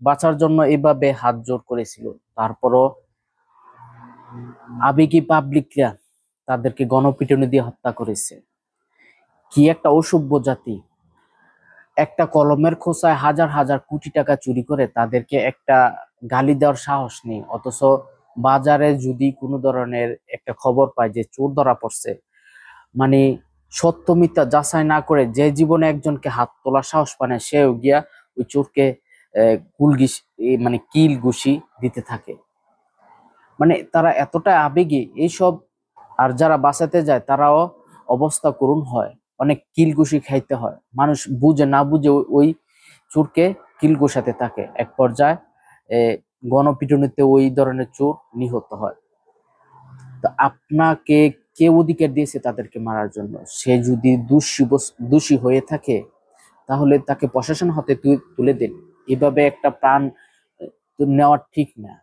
বাঁচার জন্য এভাবে হাত জোর করেছিল। তারপরও আবেগী পাবলিকরা তাদেরকে গণপিটুনি দিয়ে হত্যা করেছে। কি একটা অসভ্য জাতি! একটা কলমের খোসায় হাজার হাজার কোটি টাকা চুরি করে তাদেরকে একটা গালি দেওয়ার সাহস নেই, অথচ বাজারে যদি কোনো ধরনের একটা খবর পায় যে চোর ধরা পড়ছে, মানে সত্য মিথ্যা যাচাই না করে যে জীবনে একজনকে হাত তোলার সাহস পায় না, সেও গিয়া ওই চোরকে মানে কিল ঘুষি দিতে থাকে। মানে তারা এতটা আবেগী এইসব। আর যারা বাঁচাতে যায় তারাও অবস্থা করুণ হয়, অনেক কিল ঘুষি খাইতে হয়, মানুষ বুঝে না বুঝে ওই চোরকে কিল ঘুষাতে থাকে। এক পর্যায়ে গণপিটুনিতে ওই ধরনের চোর নিহত হয়। তো আপনাকে কে অধিকার দিয়েছে তাদেরকে মারার জন্য? সে যদি দোষী হয়ে থাকে তাহলে তাকে প্রশাসন হাতে তুলে দিন। এভাবে একটা প্রাণ নেওয়া ঠিক না।